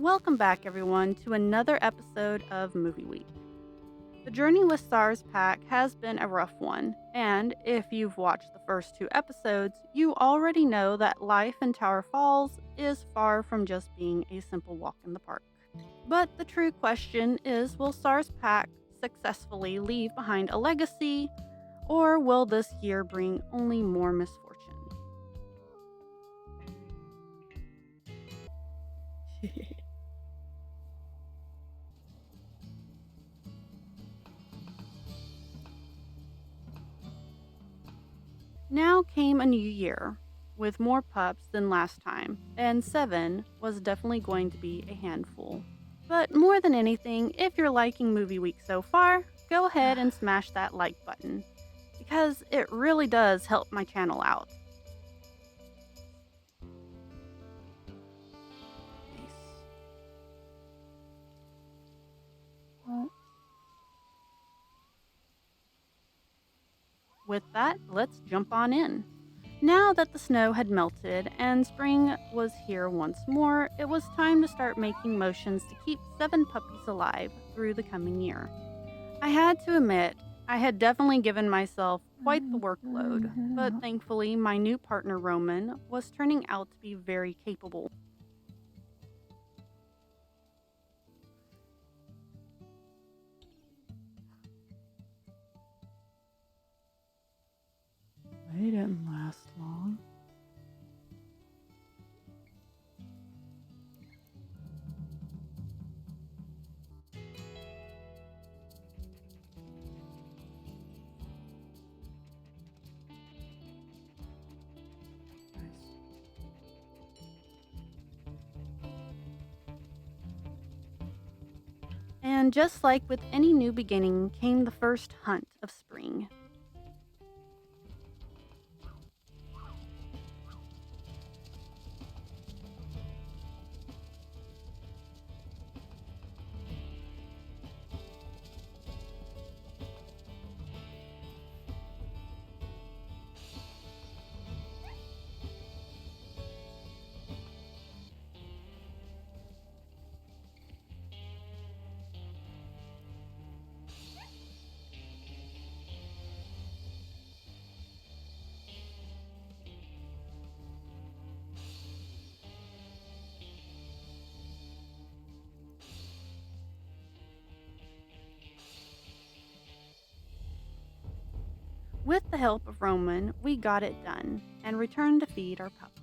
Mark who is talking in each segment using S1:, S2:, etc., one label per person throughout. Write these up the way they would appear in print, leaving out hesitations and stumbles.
S1: Welcome back, everyone, to another episode of Movie Week. The journey with SARS Pack has been a rough one, and if you've watched the first two episodes, you already know that life in Tower Falls is far from just being a simple walk in the park. But the true question is, will SARS Pack successfully leave behind a legacy, or will this year bring only more misfortune? Now came a new year, with more pups than last time, and 7 was definitely going to be a handful. But more than anything, if you're liking Movie Week so far, go ahead and smash that like button, because it really does help my channel out. Nice. Well, with that, let's jump on in. Now that the snow had melted and spring was here once more, it was time to start making motions to keep 7 puppies alive through the coming year. I had to admit, I had definitely given myself quite the workload, but thankfully my new partner Roman was turning out to be very capable. They didn't last long. Nice. And just like with any new beginning came the first hunt of spring. With the help of Roman, we got it done and returned to feed our pups.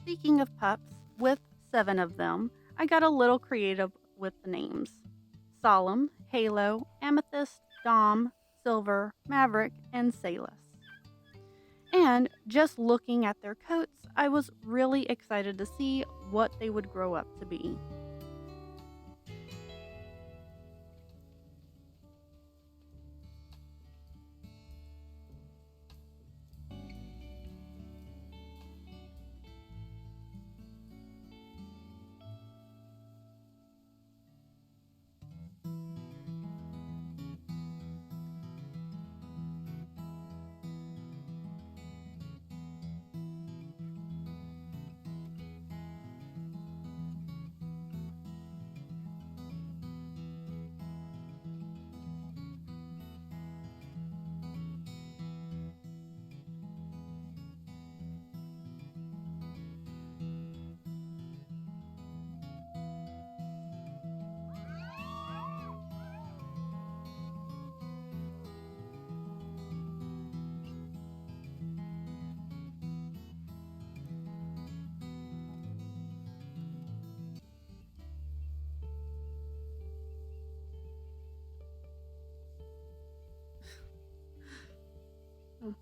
S1: Speaking of pups, with 7 of them, I got a little creative with the names. Solemn, Halo, Amethyst, Dom, Silver, Maverick, and Salus. And just looking at their coats, I was really excited to see what they would grow up to be.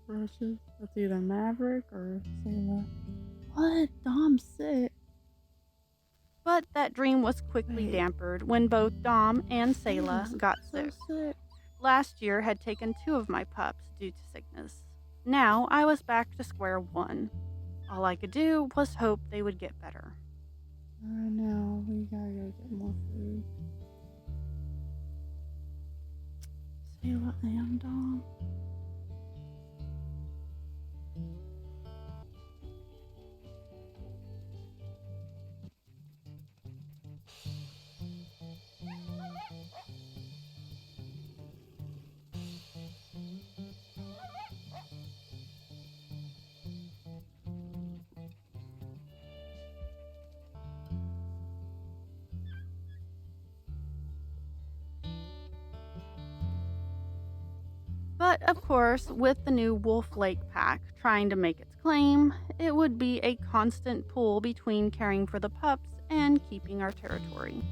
S1: Brushes. That's either Maverick or Sailor. What? Dom's sick. But that dream was quickly
S2: Wait,
S1: dampened when both Dom and Selah
S2: Sayla's
S1: got
S2: so
S1: sick.
S2: sick.
S1: Last year had taken 2 of my pups due to sickness. Now I was back to square one. All I could do was hope they would get better.
S2: I know, we gotta go get more food. Sayla and Dom.
S1: But of course, with the new Wolf Lake pack trying to make its claim, it would be a constant pull between caring for the pups and keeping our territory.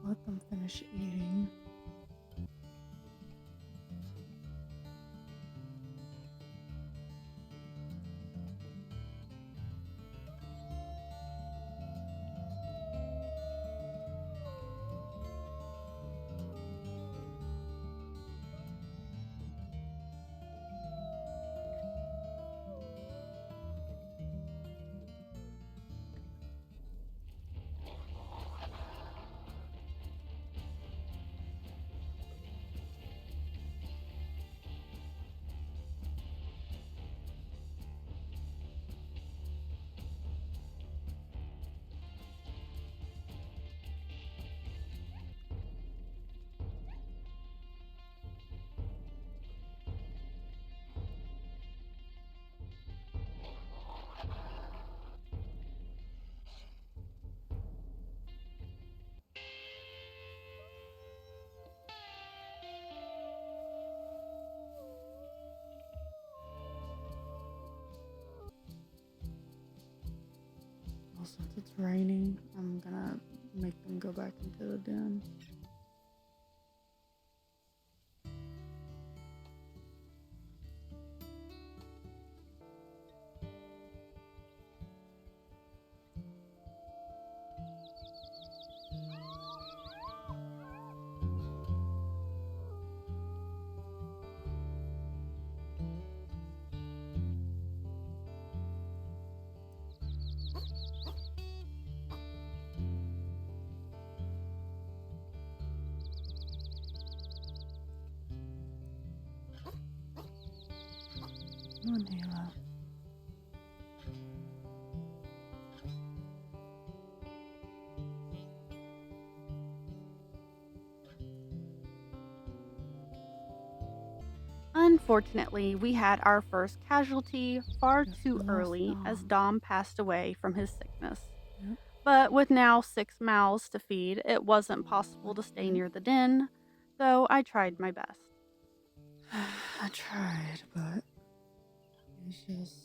S2: Let them finish eating. Well, since it's raining, I'm gonna make them go back into the den. Come on, Halo.
S1: Unfortunately, we had our first casualty far
S2: Yes,
S1: too
S2: we lost
S1: early as
S2: Dom.
S1: Dom passed away from his sickness.
S2: Yep.
S1: But with now 6 mouths to feed, it wasn't possible
S2: Like
S1: to stay
S2: that.
S1: near the den, though I tried my best.
S2: I tried, but it's just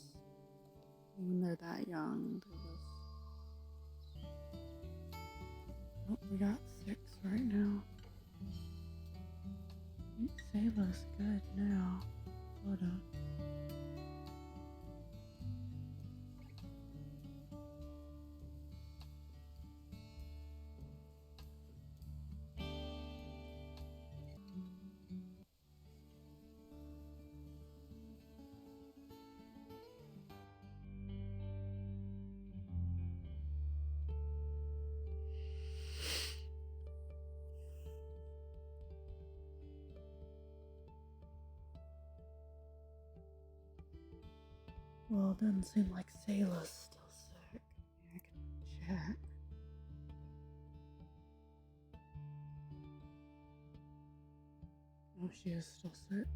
S2: when they're that young, they just. Oh, we got 6 right now. Sayla's good now. Hold on. Well, it doesn't seem like Sayla's still sick. I can check. Oh, she is still sick.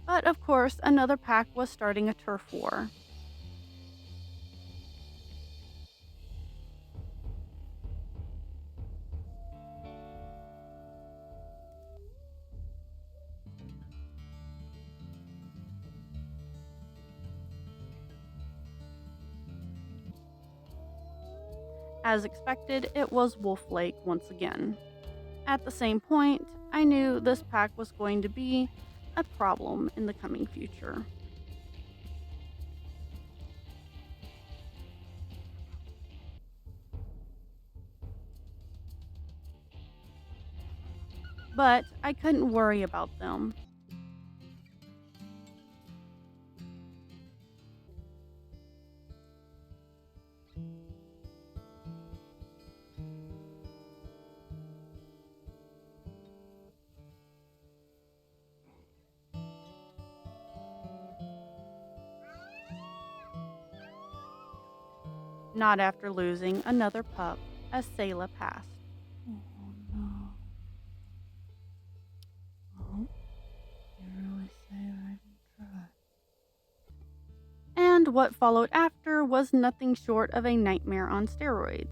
S1: But of course, another pack was starting a turf war. As expected, it was Wolf Lake once again. At the same point, I knew this pack was going to be a problem in the coming future. But I couldn't worry about them. Not after losing another pup as Selah passed.
S2: Oh no. Well, you really say I didn't try.
S1: And what followed after was nothing short of a nightmare on steroids.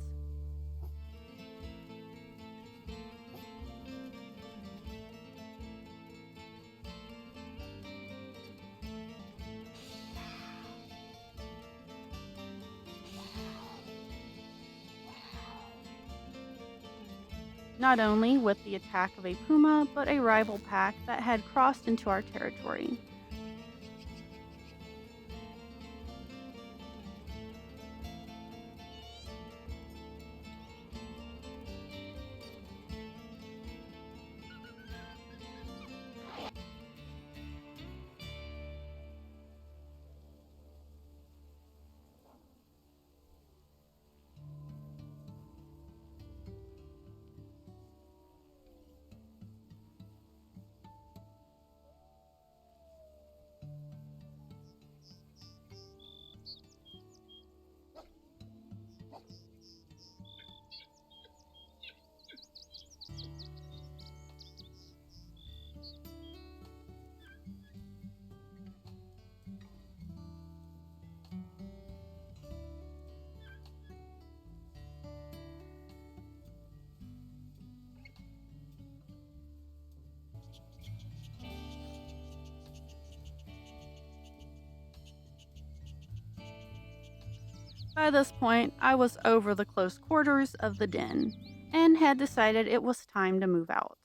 S1: Not only with the attack of a puma, but a rival pack that had crossed into our territory. By this point, I was over the close quarters of the den and had decided it was time to move out.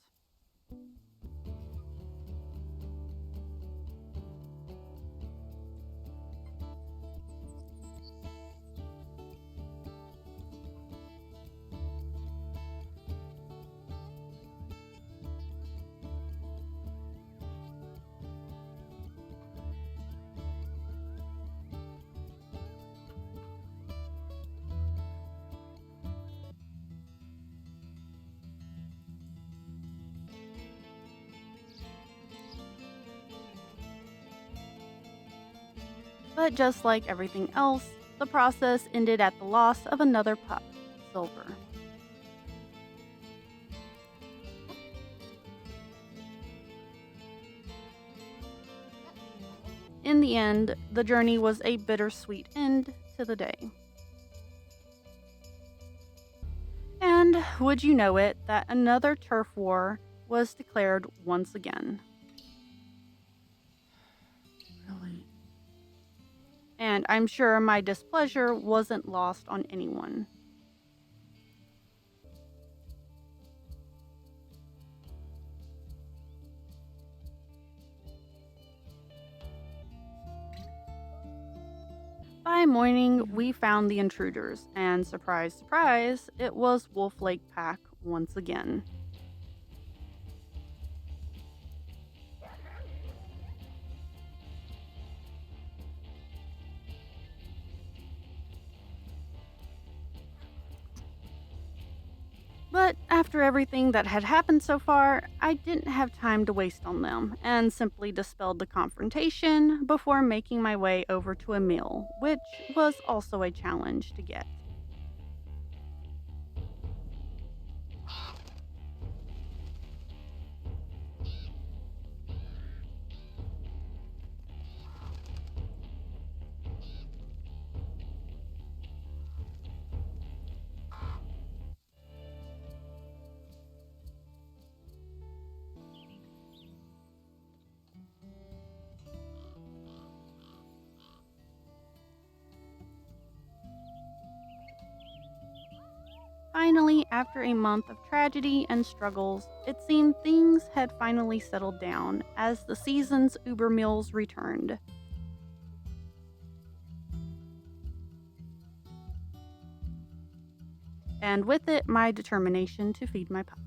S1: But just like everything else, the process ended at the loss of another pup, Silver. In the end, the journey was a bittersweet end to the day. And would you know it, that another turf war was declared once again.
S2: Really?
S1: And I'm sure my displeasure wasn't lost on anyone. By morning, we found the intruders, and surprise, surprise, it was Wolf Lake Pack once again. But after everything that had happened so far, I didn't have time to waste on them and simply dispelled the confrontation before making my way over to a meal, which was also a challenge to get. Finally, after a month of tragedy and struggles, it seemed things had finally settled down as the season's Uber meals returned. And with it, my determination to feed my pups.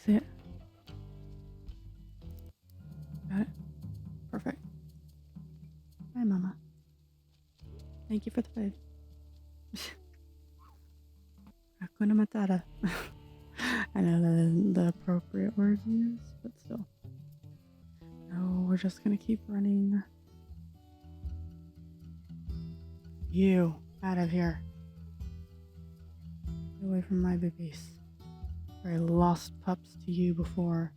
S2: See it? Got it? Perfect. Hi, Mama. Thank you for the food. Hakuna Matata. I know that isn't the appropriate word to use, but still. No, we're just gonna keep running. You, out of here. Get away from my babies. I lost pups to you before.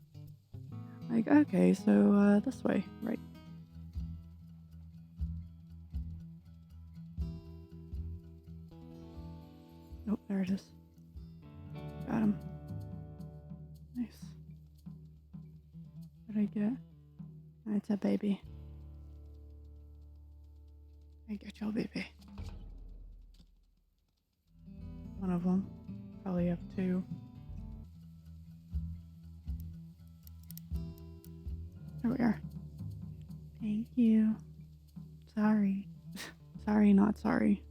S2: Like, okay, so this way, right? Nope, there it is. Got him. Nice. What did I get? It's a baby. I get your baby. One of them. Probably have two. There we are. Thank you. Sorry. Sorry, not sorry.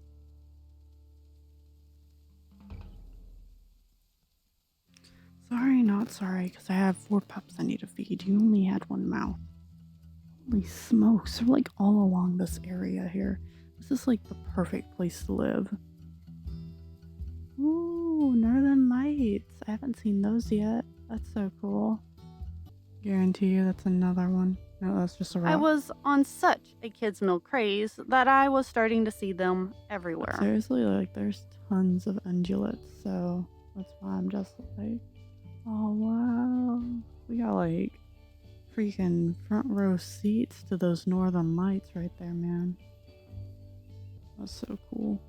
S2: Sorry, not sorry, because I have 4 pups I need to feed. You only had 1 mouth. Holy smokes, they're like all along this area here. This is like the perfect place to live. Ooh, Northern Lights. I haven't seen those yet. That's so cool. Guarantee you that's another one. No, that's just a rock.
S1: I was on such a kids' meal craze that I was starting to see them everywhere.
S2: Seriously, like there's tons of ungulates, so that's why I'm just like, oh wow. We got like freaking front row seats to those Northern Lights right there, man. That's so cool.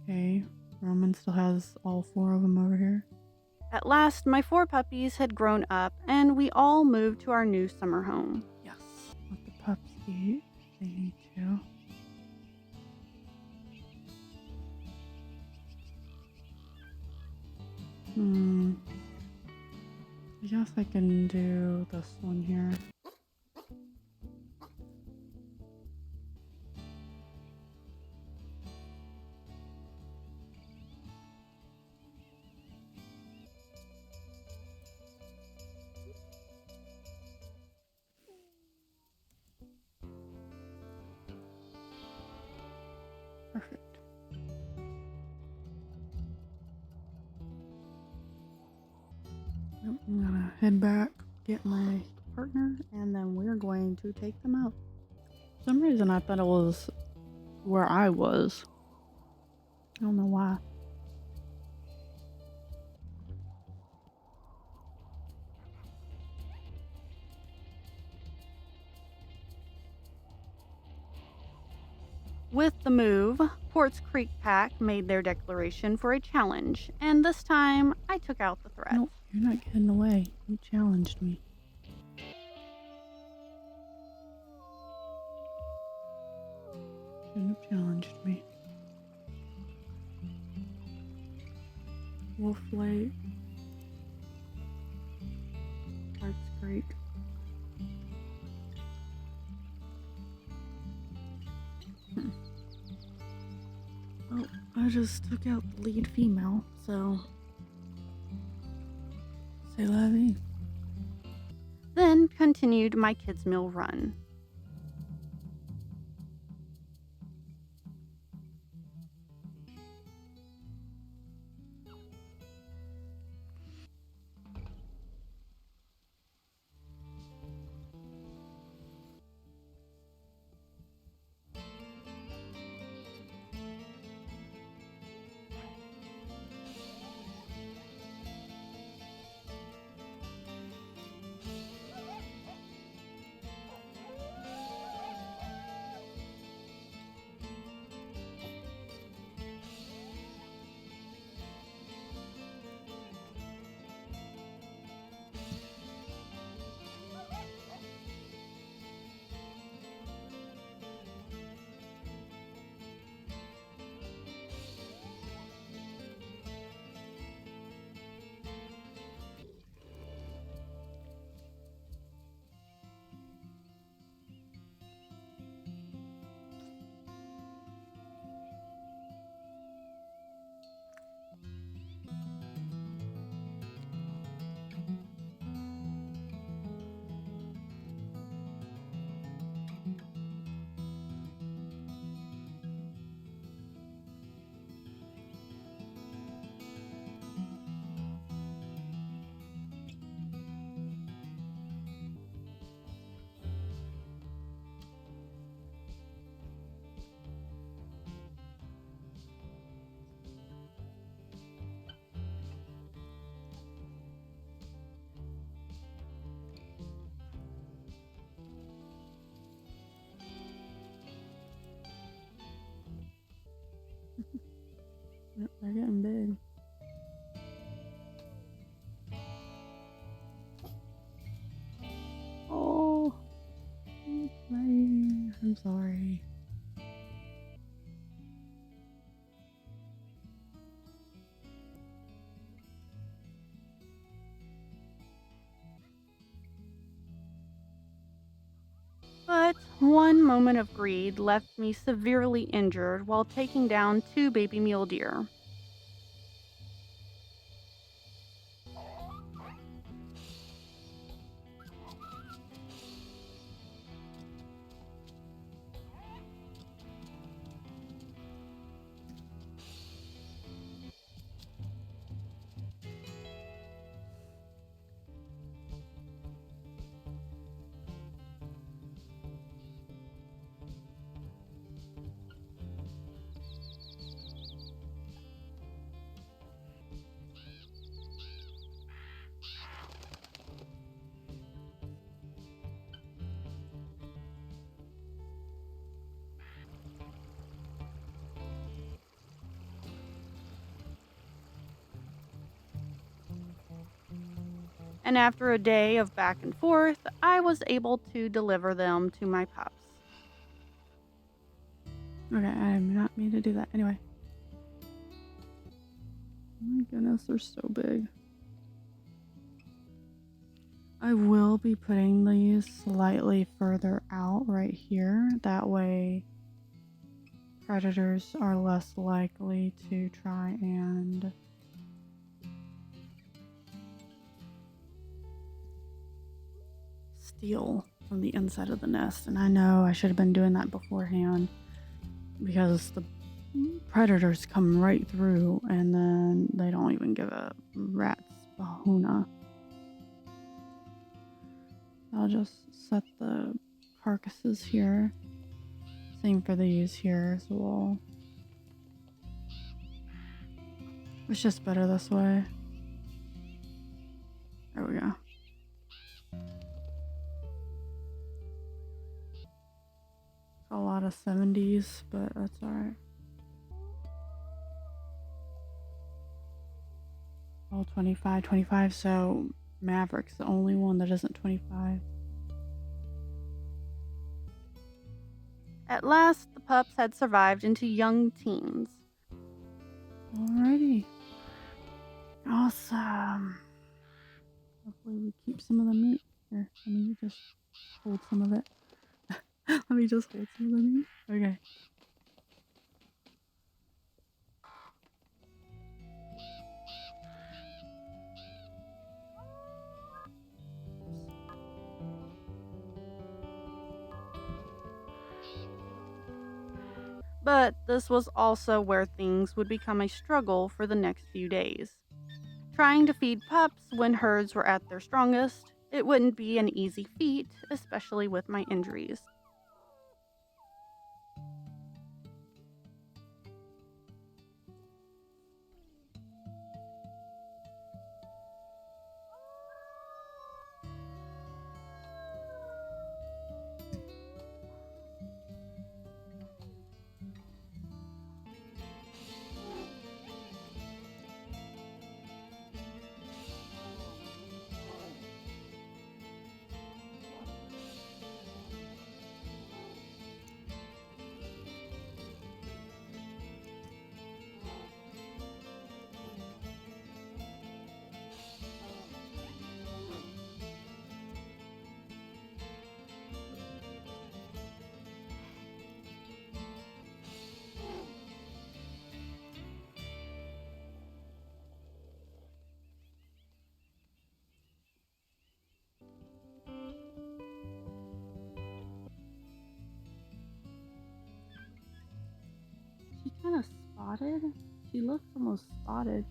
S2: Okay, Roman still has all 4 of them over here.
S1: At last, my 4 puppies had grown up, and we all moved to our new summer home.
S2: Yes, let the pups eat. They need to. I guess I can do this one here. Perfect. Yep, I'm gonna head back, get my partner, and then we're going to take them out. For some reason I thought it was where I was. I don't know why.
S1: With the move, Quartz Creek Pack made their declaration for a challenge, and this time I took out the threat.
S2: No, you're not getting away. You challenged me. Shouldn't have challenged me. Wolf Lake. Quartz Creek. Oh, I just took out the lead female, so c'est la vie.
S1: Then continued my kids' meal run.
S2: Yep, they're getting big. Oh, I'm sorry.
S1: But one moment of greed left me severely injured while taking down 2 baby mule deer. And after a day of back and forth, I was able to deliver them to my pups.
S2: Okay, I did not mean to do that. Anyway. Oh my goodness, they're so big. I will be putting these slightly further out right here. That way predators are less likely to try and steal from the inside of the nest. And I know I should have been doing that beforehand because the predators come right through and then they don't even give a rat's bahuna. I'll just set the carcasses here. Same for these here as well. It's just better this way. There we go. A lot of 70s, but that's alright. All 25, so Maverick's the only one that isn't 25.
S1: At last, the pups had survived into young teens.
S2: Alrighty. Awesome. Hopefully we keep some of the meat. Here, let me just hold some of it. Let me just hold some of the meat. Okay.
S1: But this was also where things would become a struggle for the next few days. Trying to feed pups when herds were at their strongest, it wouldn't be an easy feat, especially with my injuries.
S2: She kind of spotted. She looks almost spotted.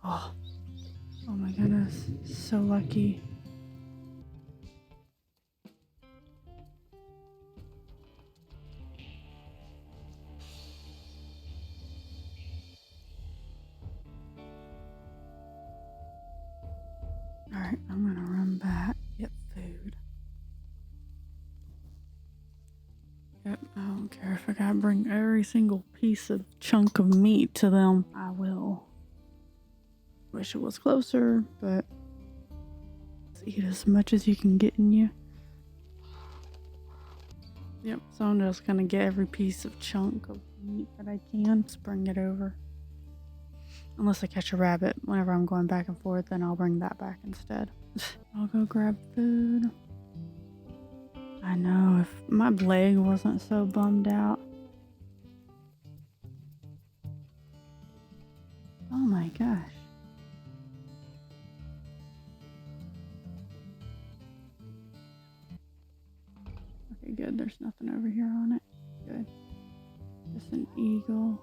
S2: Oh, oh my goodness. So lucky. Alright, I'm gonna run back, get food. Yep, I don't care if I gotta bring every single piece of chunk of meat to them. I will. Wish it was closer, but eat as much as you can get in you. Yep, so I'm just gonna get every piece of chunk of meat that I can. Just bring it over. Unless I catch a rabbit whenever I'm going back and forth, then I'll bring that back instead. I'll go grab food. I know, if my leg wasn't so bummed out. Oh my gosh. Okay, good. There's nothing over here on it. Good. Just an eagle.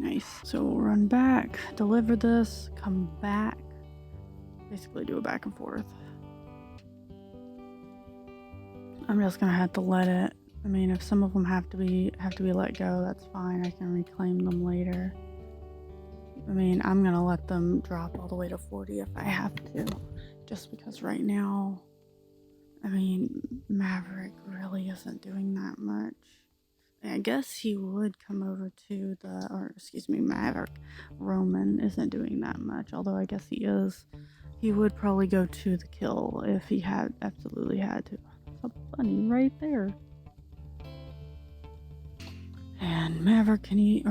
S2: Nice. So we'll run back, deliver this, come back. Basically do a back and forth. I'm just gonna have to let it. I mean, if some of them have to be let go, that's fine. I can reclaim them later. I mean, I'm gonna let them drop all the way to 40 if I have to, just because right now, I mean, Maverick really isn't doing that much. I guess he would come over to Maverick. Roman isn't doing that much, although I guess he is. He would probably go to the kill if he had absolutely had to. That's a bunny right there. And Maverick can eat,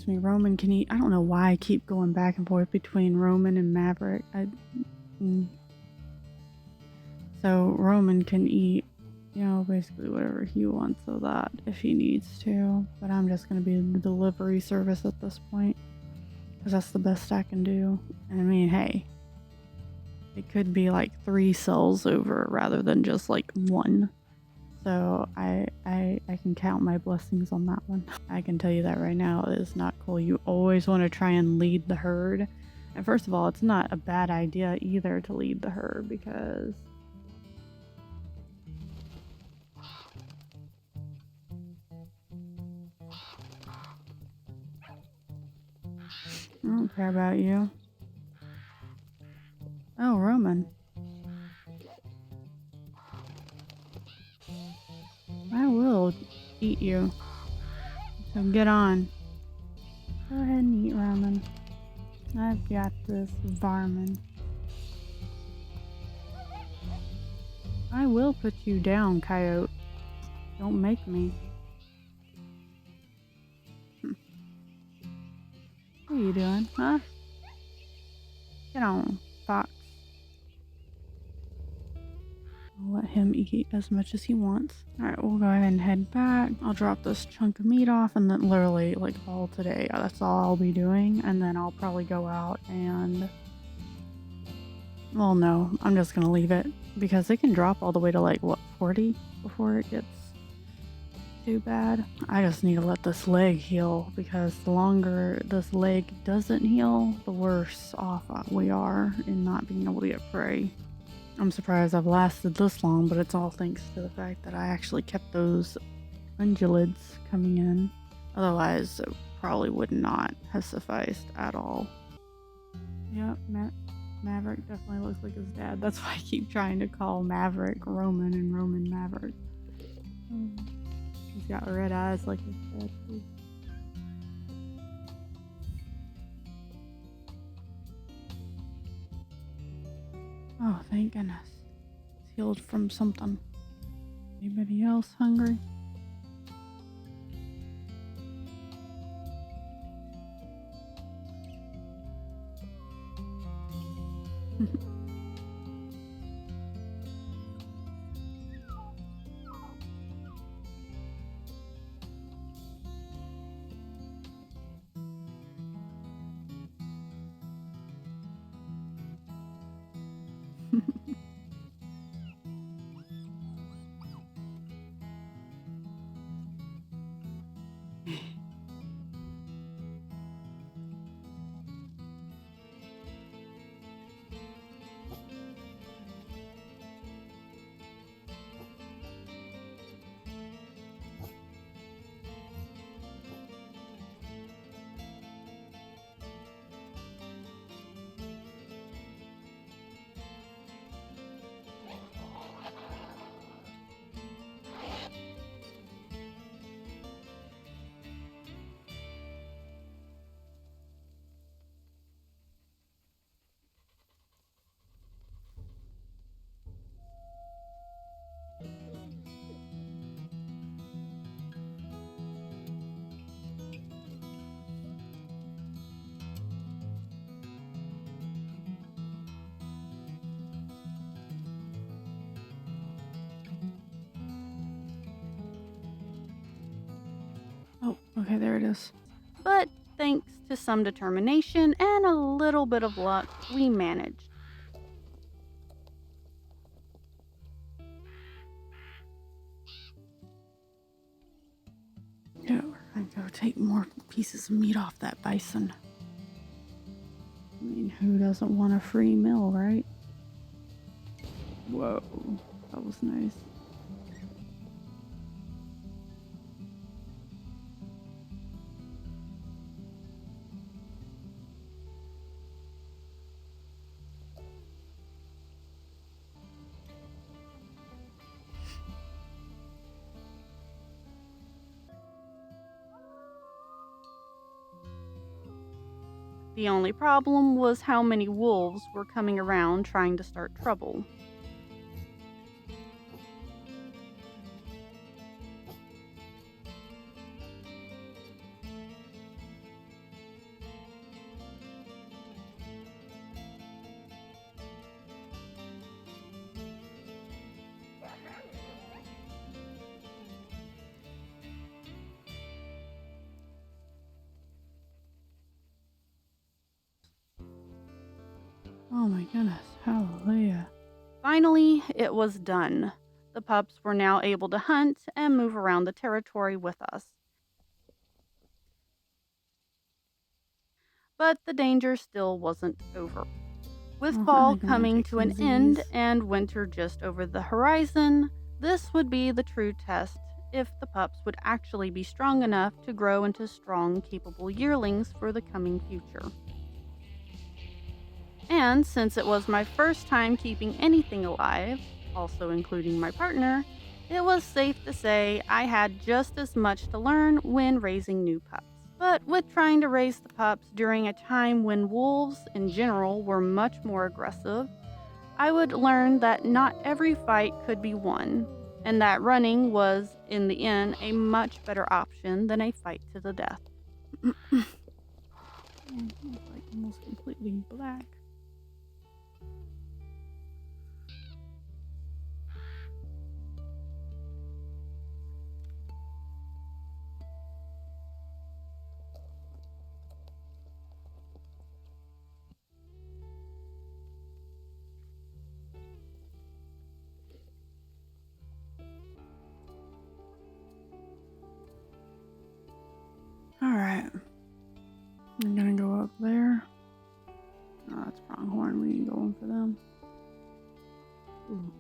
S2: Roman can eat. I don't know why I keep going back and forth between Roman and Maverick. So Roman can eat, basically whatever he wants of that if he needs to. But I'm just going to be the delivery service at this point, because that's the best I can do. And I mean, hey, it could be like 3 cells over rather than just like 1. So I I can count my blessings on that one. I can tell you that right now. It is not cool. You always want to try and lead the herd. And first of all, it's not a bad idea either to lead the herd because I don't care about you. Oh, Roman. I will eat you. So get on. Go ahead and eat, Roman. I've got this, Varmin. I will put you down, Coyote. Don't make me. What are you doing, huh? Get on, Fox. I'll let him eat as much as he wants. Alright, we'll go ahead and head back. I'll drop this chunk of meat off and then literally, like, all today. That's all I'll be doing. And then I'll probably go out and... Well, no. I'm just gonna leave it. Because it can drop all the way to, like, what, 40? Before it gets too bad. I just need to let this leg heal. Because the longer this leg doesn't heal, the worse off we are in not being able to get prey. I'm surprised I've lasted this long, but it's all thanks to the fact that I actually kept those ungulates coming in. Otherwise, it probably would not have sufficed at all. Yep, Maverick definitely looks like his dad. That's why I keep trying to call Maverick Roman and Roman Maverick. He's got red eyes like his dad too. Oh, thank goodness. It's healed from something. Anybody else hungry? Oh, okay, there it is.
S1: But thanks to some determination and a little bit of luck, we managed.
S2: Yeah, we're gonna go take more pieces of meat off that bison. I mean, who doesn't want a free meal, right? Whoa, that was nice.
S1: The only problem was how many wolves were coming around trying to start trouble.
S2: Oh my goodness, hallelujah.
S1: Finally, it was done. the pups were now able to hunt and move around the territory with us. But the danger still wasn't over. With
S2: Oh, are
S1: fall
S2: they gonna
S1: coming
S2: take
S1: to
S2: some
S1: an end
S2: Z's?
S1: and winter just over the horizon, this would be the true test if the pups would actually be strong enough to grow into strong, capable yearlings for the coming future. And since it was my first time keeping anything alive, also including my partner, it was safe to say I had just as much to learn when raising new pups. But with trying to raise the pups during a time when wolves in general were much more aggressive, I would learn that not every fight could be won, and that running was, in the end, a much better option than a fight to the death.
S2: It's like almost completely black. Alright. I'm gonna go up there. Oh, that's pronghorn. We ain't going for them. Ooh.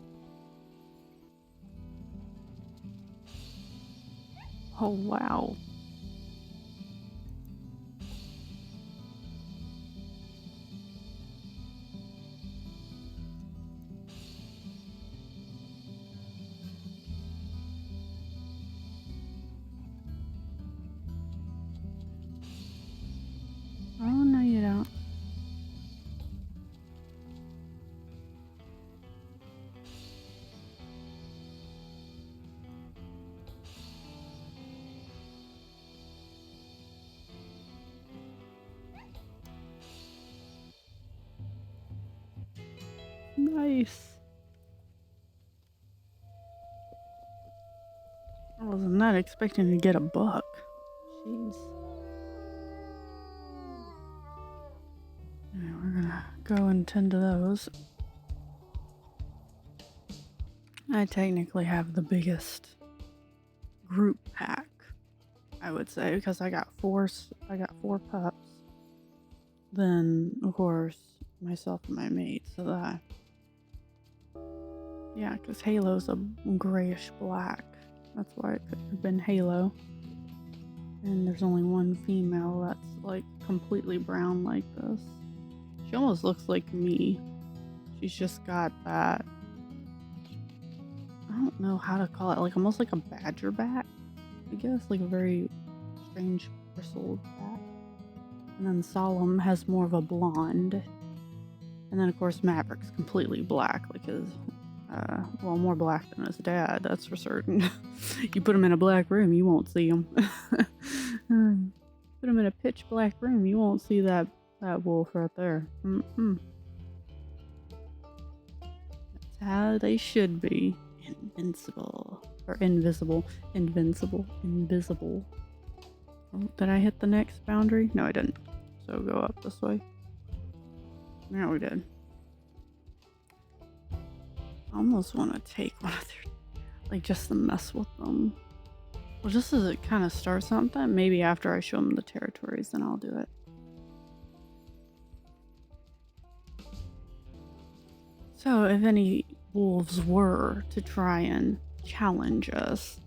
S2: Oh, wow. Oh, no, you don't. Nice. I was not expecting to get a buck. Jeez. Anyway, we're gonna go and tend to those. I technically have the biggest group pack, I would say, because I got four pups. Then, of course, myself and my mate, so that... Yeah, because Halo's a grayish black. That's why it could have been Halo. And there's only one female that's, like, completely brown like this. She almost looks like me. She's just got that... I don't know how to call it, like, almost like a badger back, I guess. Like a very strange bristled back. And then Solemn has more of a blonde. And then, of course, Maverick's completely black, like his... well, more black than his dad, that's for certain. You put him in a black room, you won't see him. Put him in a pitch black room, you won't see that wolf right there. That's how they should be. Invincible. Or invisible. Invincible. Invisible. Oh, did I hit the next boundary? No, I didn't. So go up this way. Yeah, we did. I almost want to take one of their... like, just to mess with them. Well, just as it kind of starts something, maybe after I show them the territories, then I'll do it. So, if any wolves were to try and challenge us,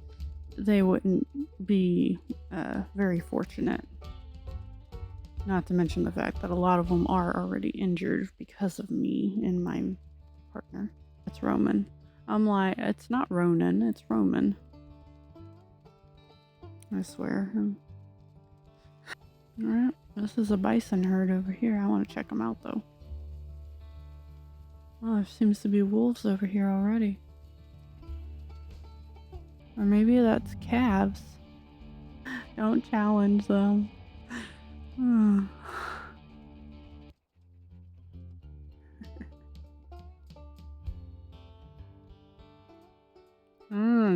S2: they wouldn't be very fortunate. Not to mention the fact that a lot of them are already injured because of me and my partner. It's Roman. I'm like, it's not Ronan, it's Roman. I swear. Alright, this is a bison herd over here. I want to check them out though. Well, there seems to be wolves over here already. Or maybe that's calves. Don't challenge them.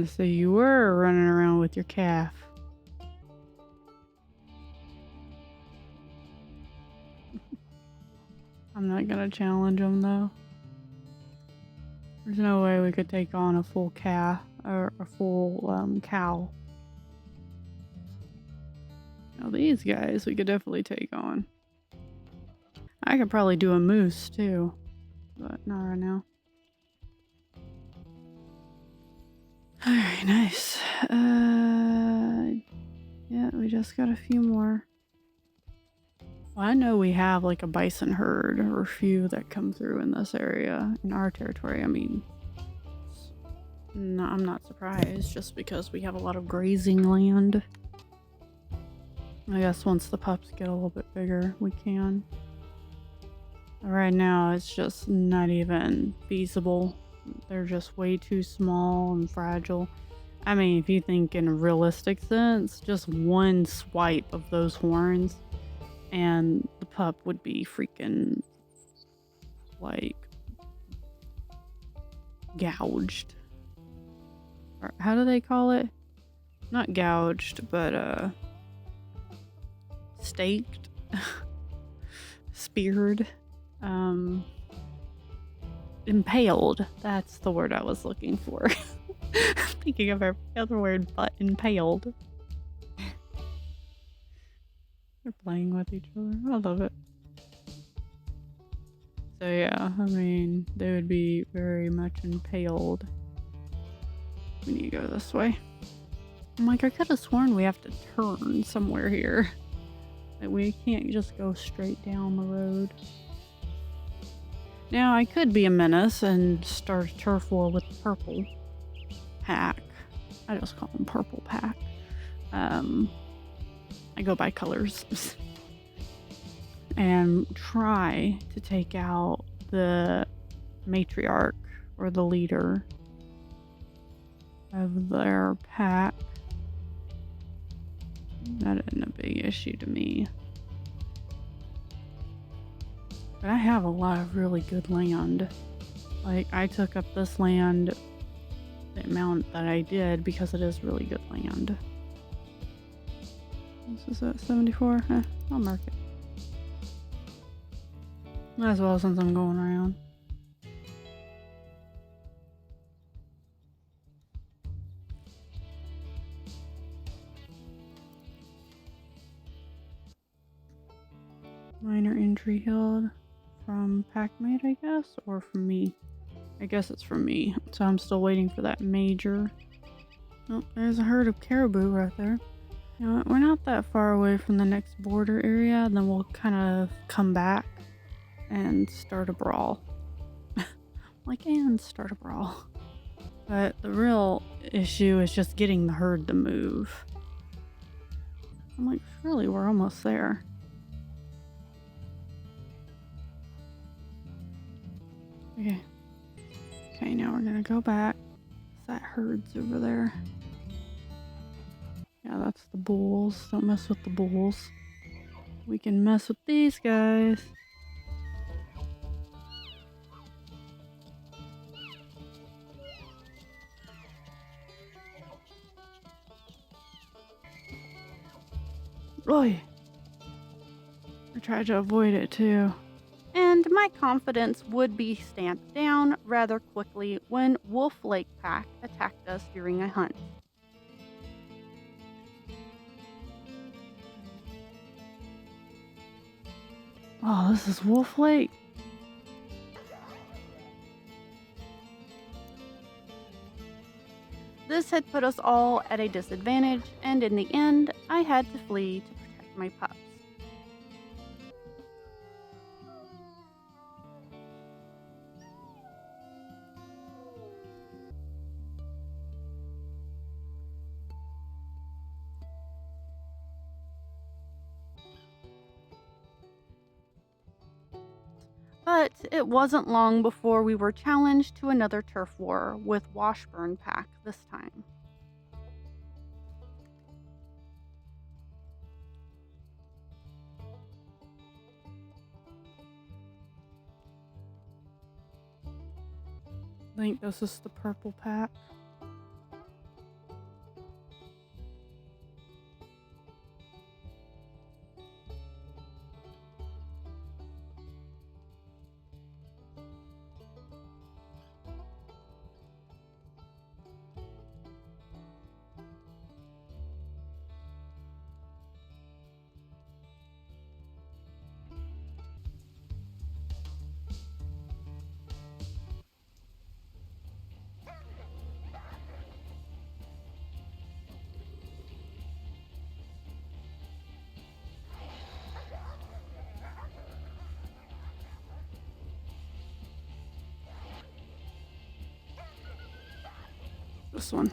S2: So you were running around with your calf. I'm not gonna challenge them though. There's no way we could take on a full calf or a full cow. Now these guys we could definitely take on. I could probably do a moose too, but not right now. Alright, nice. Yeah, we just got a few more. Well, I know we have like a bison herd or a few that come through in this area, in our territory. I mean, no, I'm not surprised just because we have a lot of grazing land. I guess once the pups get a little bit bigger, we can. Right now, it's just not even feasible. They're just way too small and fragile. I mean, if you think in a realistic sense, just one swipe of those horns and the pup would be freaking, like, gouged. Or how do they call it? Not gouged, but, staked. Speared. Impaled. That's the word I was looking for. Thinking of every other word but impaled. They're playing with each other. I love it. So yeah, I mean, they would be very much impaled. We need to go this way. I'm like, I could have sworn we have to turn somewhere here. That we can't just go straight down the road. Now, I could be a menace and start a turf war with the purple pack. I just call them purple pack. I go by colors. And try to take out the matriarch or the leader of their pack. That isn't a big issue to me. But I have a lot of really good land. Like, I took up this land the amount that I did because it is really good land. This is at 74. I'll mark it. Might as well since I'm going around. Minor injury healed from Packmate, I guess, or from me. I guess it's from me, so I'm still waiting for that major. Oh, there's a herd of caribou right there. You know what, we're not that far away from the next border area, and then we'll kind of come back and start a brawl. Start a brawl. But the real issue is just getting the herd to move. I'm like, surely we're almost there. Okay. Okay, now we're gonna go back. That herd's over there. Yeah, that's the bulls. Don't mess with the bulls. We can mess with these guys. Oi! I tried to avoid it too.
S1: And my confidence would be stamped down rather quickly when Wolf Lake Pack attacked us during a hunt.
S2: Oh, this is Wolf Lake.
S1: This had put us all at a disadvantage, and in the end, I had to flee to protect my pups. But it wasn't long before we were challenged to another turf war with Washburn Pack this time.
S2: I think this is the purple pack.
S1: This one.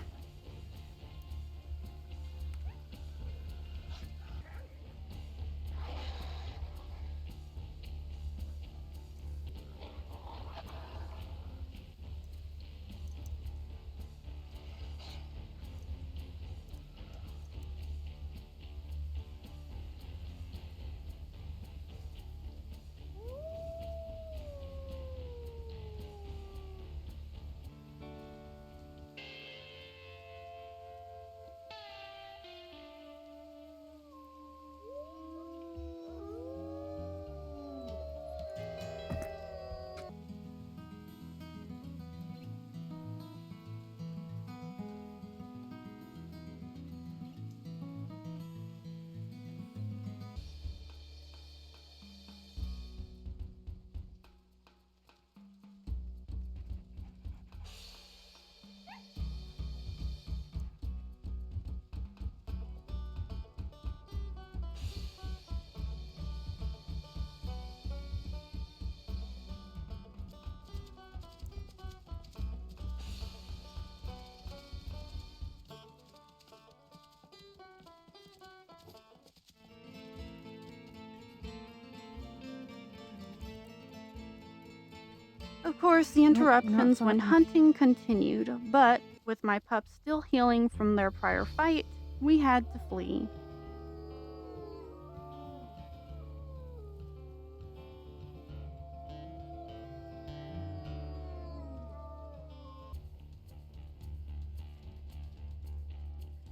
S1: Of course, the interruptions when hunting continued, but with my pups still healing from their prior fight, we had to flee.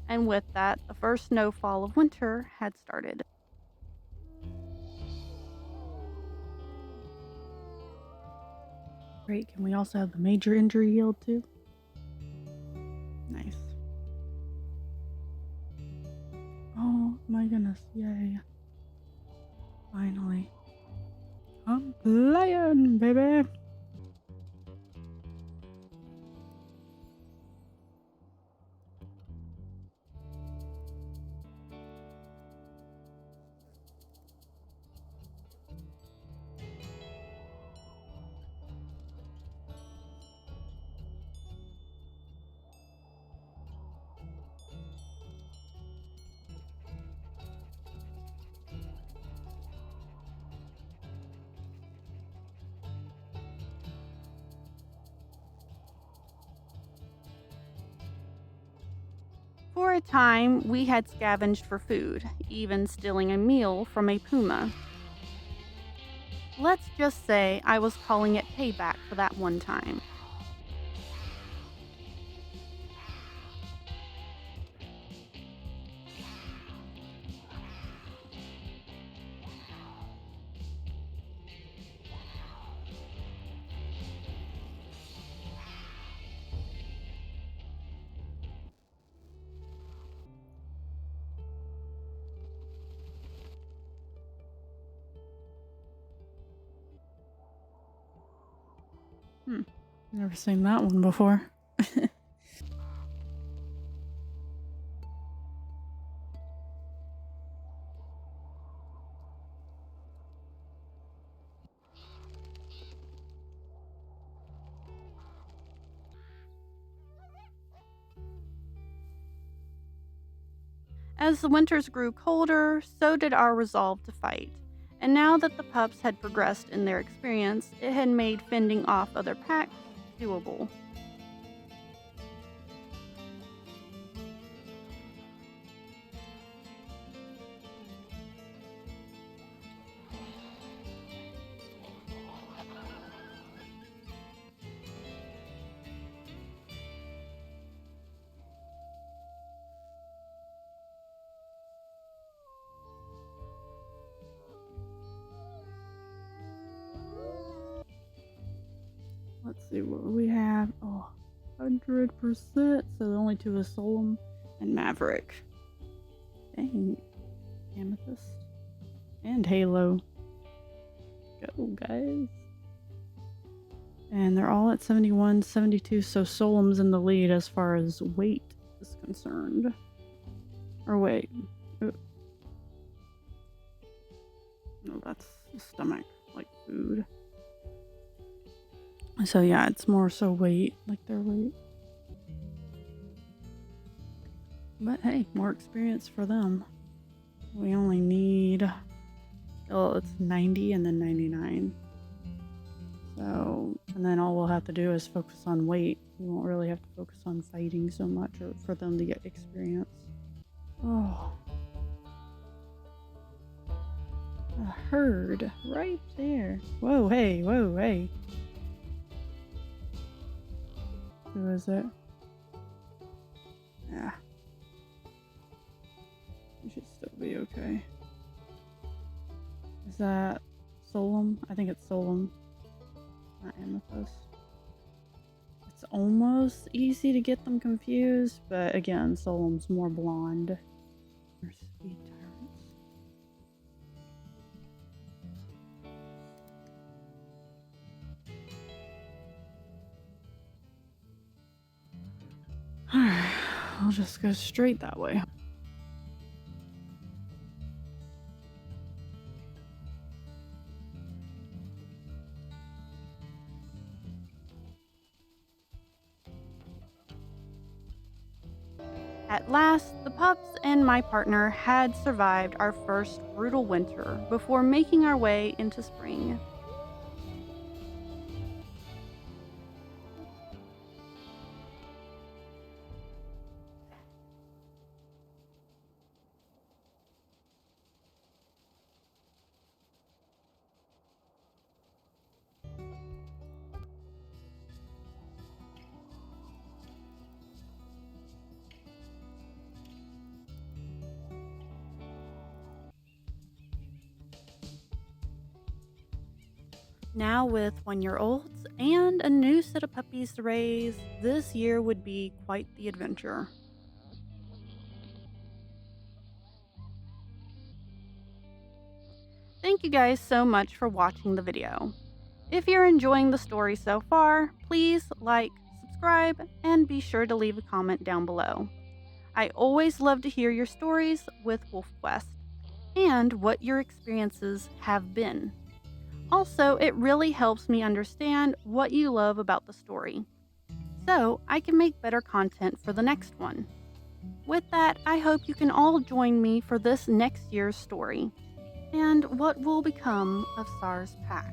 S1: And with that, the first snowfall of winter had started.
S2: Great. Can we also have the major injury yield too? Nice. Oh my goodness. Yay. Finally. I'm playing, baby.
S1: For a time, we had scavenged for food, even stealing a meal from a puma. Let's just say I was calling it payback for that one time.
S2: Never seen that one before.
S1: As the winters grew colder, so did our resolve to fight. And now that the pups had progressed in their experience, it had made fending off other packs doable.
S2: Let's see what we have. Oh, 100%. So the only two is Solum and Maverick. Dang. Amethyst. And Halo. Go, guys. And they're all at 71, 72, so Solum's in the lead as far as weight is concerned. Or wait. No, that's the stomach, like food. So yeah, it's more so weight, like their weight. But hey, more experience for them. We only need, oh, it's 90 and then 99. So, and then all we'll have to do is focus on weight. We won't really have to focus on fighting so much or for them to get experience. Oh. A herd right there. Whoa, hey, whoa, hey. Who is it? Yeah. We should still be okay. Is that Solum? I think it's Solum. Not Amethyst. It's almost easy to get them confused, but again, Solum's more blonde. Or speed tyrants. Alright, I'll just go straight that way.
S1: At last, the pups and my partner had survived our first brutal winter before making our way into spring. Now, with 1-year-olds and a new set of puppies to raise, this year would be quite the adventure. Thank you guys so much for watching the video. If you're enjoying the story so far, please like, subscribe, and be sure to leave a comment down below. I always love to hear your stories with Wolf Quest and what your experiences have been. Also, it really helps me understand what you love about the story, so I can make better content for the next one. With that, I hope you can all join me for this next year's story, and what will become of SAR's pack.